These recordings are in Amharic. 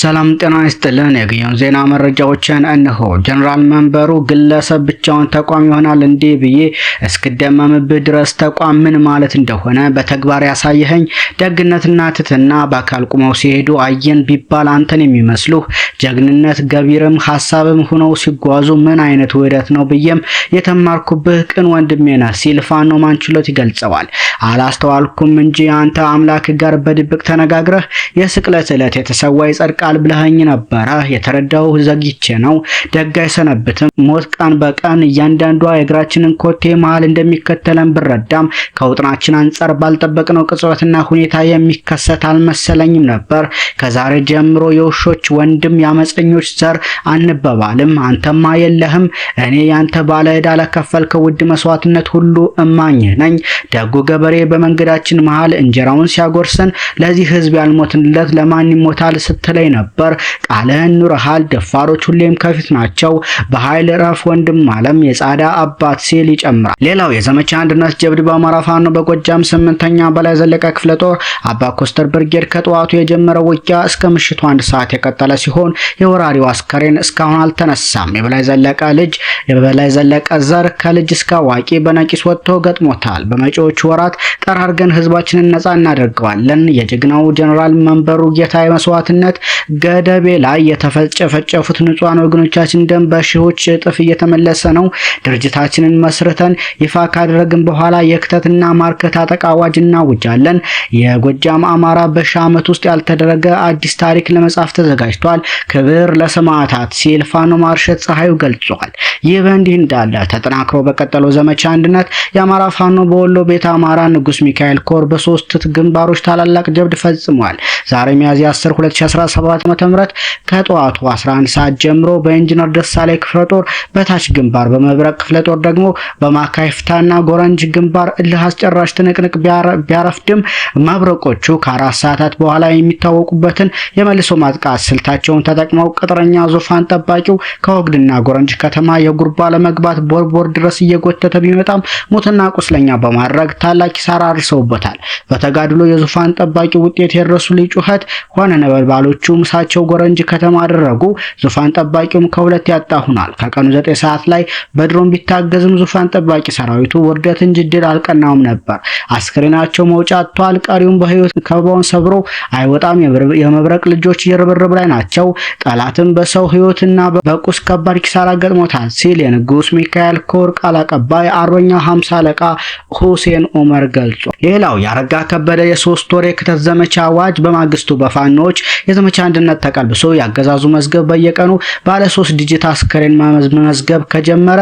ሰላም ጤና ይስጥልን። የግዮን ዜና መረጃዎችን እነሆ። ጀነራል መንበሩ ግለሰብ ብቻውን ተቋም ይሆናል እንዴ ብዬ እስክደመምብህ ድረስ ተቋም ምን ማለት እንደሆነ በተግባር ያሳየኸኝ ደግነትና ትትና በአካል ቁመው ሲሄዱ አየን ቢባል አንተን የሚመስሉ ጀግንነት ገቢርም ሐሳብም ሆነው ሲጓዙ ምን አይነት ውህደት ነው ብዬም የተማርኩብህ ቅን ወንድሜ ነህ ሲል ፋኖ ማንችሎት ይገልጸዋል። አላስተዋልኩም እንጂ አንተ አምላክ ጋር በድብቅ ተነጋግረህ የስቅለት ዕለት የተሰዋይ ቃል ብለኸኝ ነበረ። የተረዳው ዘግይቼ ነው። ደግ አይሰነብትም። ሞት ቀን በቀን እያንዳንዷ የእግራችንን ኮቴ መሃል እንደሚከተለን ብረዳም ከውጥናችን አንጻር ባልጠበቅነው ቅጽበትና ሁኔታ የሚከሰት አልመሰለኝም ነበር። ከዛሬ ጀምሮ የውሾች ወንድም ያመፀኞች ዘር አንበባልም። አንተማ የለህም። እኔ ያንተ ባለ ዕዳ ለከፈልከው ውድ መስዋዕትነት ሁሉ እማኝ ነኝ። ደጉ ገበሬ በመንገዳችን መሃል እንጀራውን ሲያጎርሰን ለዚህ ህዝብ ያልሞትንለት ለማን ይሞታል ስትለኝ ነበር። ቃልህን ኑረሃል። ደፋሮች ሁሌም ከፊት ናቸው። በኃይል ረፍ ወንድም ዓለም የጻዳ አባት ሲል ይጨምራል። ሌላው የዘመቻ አንድነት ጀብድ በአማራ ፋኖ በጎጃም 8ኛ በላይ ዘለቀ ክፍለ ጦር አባ ኮስተር ብርጌድ ከጠዋቱ የጀመረው ውጊያ እስከ ምሽቱ 1 ሰዓት የቀጠለ ሲሆን የወራሪው አስከሬን እስካሁን አልተነሳም። የበላይ ዘለቀ ዘር ከልጅ እስከ አዋቂ በነቂስ ወጥቶ ገጥሞታል። በመጪዎቹ ወራት ጠራርገን ህዝባችንን ነፃ እናደርገዋለን። የጀግናው ጀነራል መንበሩ ጌታዬ መስዋዕትነት ገደቤ ላይ የተፈጨፈጨፉት ንጹሃን ወገኖቻችን ደም በሺዎች እጥፍ እየተመለሰ ነው። ድርጅታችንን መስርተን ይፋ ካደረግን በኋላ የክተትና ማርከት አጠቃ አዋጅ እናውጃለን። የጎጃም አማራ በሺህ ዓመት ውስጥ ያልተደረገ አዲስ ታሪክ ለመጻፍ ተዘጋጅቷል። ክብር ለሰማዕታት ሲል ፋኖ ማርሸት ፀሐዩ ገልጿል። ይህ በእንዲህ እንዳለ ተጠናክሮ በቀጠለው ዘመቻ አንድነት የአማራ ፋኖ በወሎ ቤተ አማራ ንጉስ ሚካኤል ኮር በሶስት ግንባሮች ታላላቅ ጀብድ ፈጽሟል። ዛሬ ሚያዝያ 10 2017 ዓ.ም ከጠዋቱ 11 ሰዓት ጀምሮ በኢንጂነር ደሳለኝ ክፍለ ጦር በታች ግንባር፣ በመብረቅ ክፍለ ጦር ደግሞ በማካይፍታና ጎረንጅ ግንባር እልህ አስጨራሽ ትንቅንቅ ቢያረፍድም መብረቆቹ ከ4 ሰዓታት በኋላ የሚታወቁበትን የመልሶ ማጥቃት ስልታቸውን ተጠቅመው ቅጥረኛ ዙፋን ጠባቂው ከወግድና ጎረንጅ ከተማ የጉርባ ለመግባት ቦርቦር ድረስ እየጎተተ ቢመጣም ሞትና ቁስለኛ በማድረግ ታላቅ ኪሳራ አድርሰውበታል። በተጋድሎ የዙፋን ጠባቂው ውጤት የደረሱ ልጅ ጩኸት ሆነ ነበልባሎቹ ምሳቸው ጎረንጅ ከተማ አደረጉ። ዙፋን ጠባቂውም ከሁለት ያጣ ሆኗል። ከቀኑ 9 ሰዓት ላይ በድሮን ቢታገዝም ዙፋን ጠባቂ ሰራዊቱ ውርደት እንጂ ድል አልቀናውም ነበር። አስክሬናቸው መውጫ አጥቷል። ቀሪውም በህይወት ከበባውን ሰብሮ አይወጣም። የመብረቅ ልጆች የርብርብ ላይ ናቸው። ጠላትም በሰው ህይወትና በቁስ ከባድ ኪሳራ ገጥሞታል ሲል የንጉስ ሚካኤል ኮር ቃል አቀባይ አርበኛ 50 አለቃ ሁሴን ኡመር ገልጿል። ሌላው ያረጋ ከበደ የ3 ወር የክተት ዘመቻ አዋጅ በማግስቱ በፋኖች የዘመቻ አንድነት ተቀልብሶ ያገዛዙ መዝገብ በየቀኑ ባለ 3 ዲጂት አስከሬን መዝገብ ከጀመረ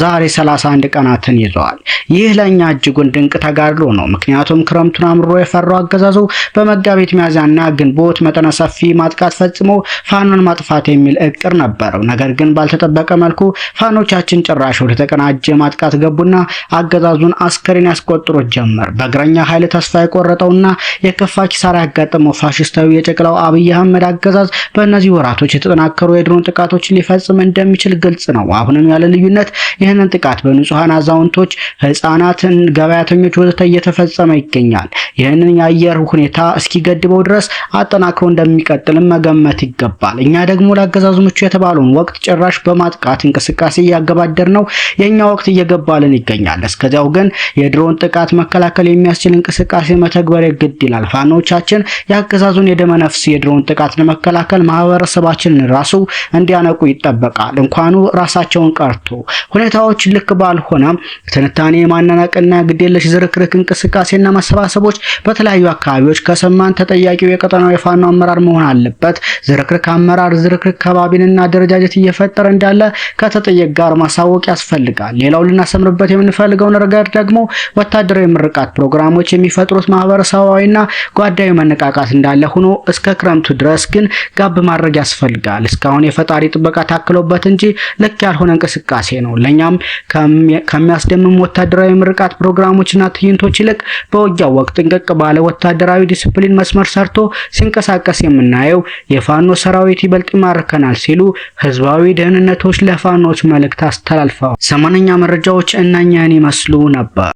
ዛሬ 31 ቀናትን ይዟል። ይህ ለኛ እጅጉን ድንቅ ተጋድሎ ነው። ምክንያቱም ክረምቱን አምሮ የፈራው አገዛዙ በመጋቢት ሚያዝያና ግንቦት መጠነ ሰፊ ማጥቃት ፈጽሞ ፋኖን ማጥፋት የሚል እቅድ ነበረው። ነገር ግን ባልተጠበቀ መልኩ ፋኖቻችን ጭራሽ ወደ ተቀናጀ ማጥቃት ገቡና አገዛዙን አስከሬን ያስቆጥሩት ጀመር። በእግረኛ ኃይል ተስፋ የቆረጠውና የከፋ ኪሳራ ያጋጠመው ፋሽስታዊ የጨቅላው አብይ አህመድ አገዛዝ በእነዚህ ወራቶች የተጠናከሩ የድሮን ጥቃቶችን ሊፈጽም እንደሚችል ግልጽ ነው። አሁንም ያለ ልዩነት ይህንን ጥቃት በንጹሃን አዛውንቶች፣ ህፃናትን፣ ገበያተኞች ወዘተ እየተፈጸመ ይገኛል። ይህንን የአየር ሁኔታ እስኪገድበው ድረስ አጠናክሮ እንደሚቀጥልም መገመት ይገባል። እኛ ደግሞ ለአገዛዙ ምቹ የተባለውን ወቅት ጭራሽ በማጥቃት እንቅስቃሴ እያገባደር ነው። የኛ ወቅት እየገባልን ይገኛል። እስከዚያው ግን የድሮን ጥቃት መከላከል የሚያስችል እንቅስቃሴ መተግበር ግድ ይላል። ፋኖቻችን የአገዛዙን የደመነፍስ የድሮን ጥቃት ለመከላከል ማህበረሰባችንን ራሱ እንዲያነቁ ይጠበቃል። እንኳኑ ራሳቸውን ቀርቶ ሁኔታዎች ልክ ባልሆነ ትንታኔ ማናናቅና ግዴለሽ ዝርክርክ እንቅስቃሴና መሰባሰቦች በተለያዩ አካባቢዎች ከሰማን ተጠያቂው የቀጠናው የፋኖ አመራር መሆን አለበት። ዝርክርክ አመራር ዝርክርክ ከባቢንና አደረጃጀት እየፈጠረ እንዳለ ከተጠየቅ ጋር ማሳወቅ ያስፈልጋል። ሌላው ልናሰምርበት የምንፈልገው ነገር ደግሞ ወታደራዊ ምርቃት ፕሮግራሞች የሚፈጥሩት ማህበረሰባዊና ጓዳዊ መነቃቃት እንዳለ ሆኖ እስከ ክረምቱ ድረስ ግን ጋብ ማድረግ ያስፈልጋል። እስካሁን የፈጣሪ ጥበቃ ታክሎበት እንጂ ልክ ያልሆነ እንቅስቃሴ ነው። ለኛም ከሚያስደምም ወታደራዊ ምርቃት ፕሮግራሞችና ትዕይንቶች ይልቅ በውጊያው ወቅት ጥንቅቅ ባለ ወታደራዊ ዲሲፕሊን መስመር ሰርቶ ሲንቀሳቀስ የምናየው የፋኖ ሰራዊት ይበልጥ ይማርከናል ሲሉ ህዝባዊ ደህንነቶች ለፋኖች መልእክት አስተላልፈዋል። ሰሞነኛ መረጃዎች እነኛን ይመስሉ ነበር።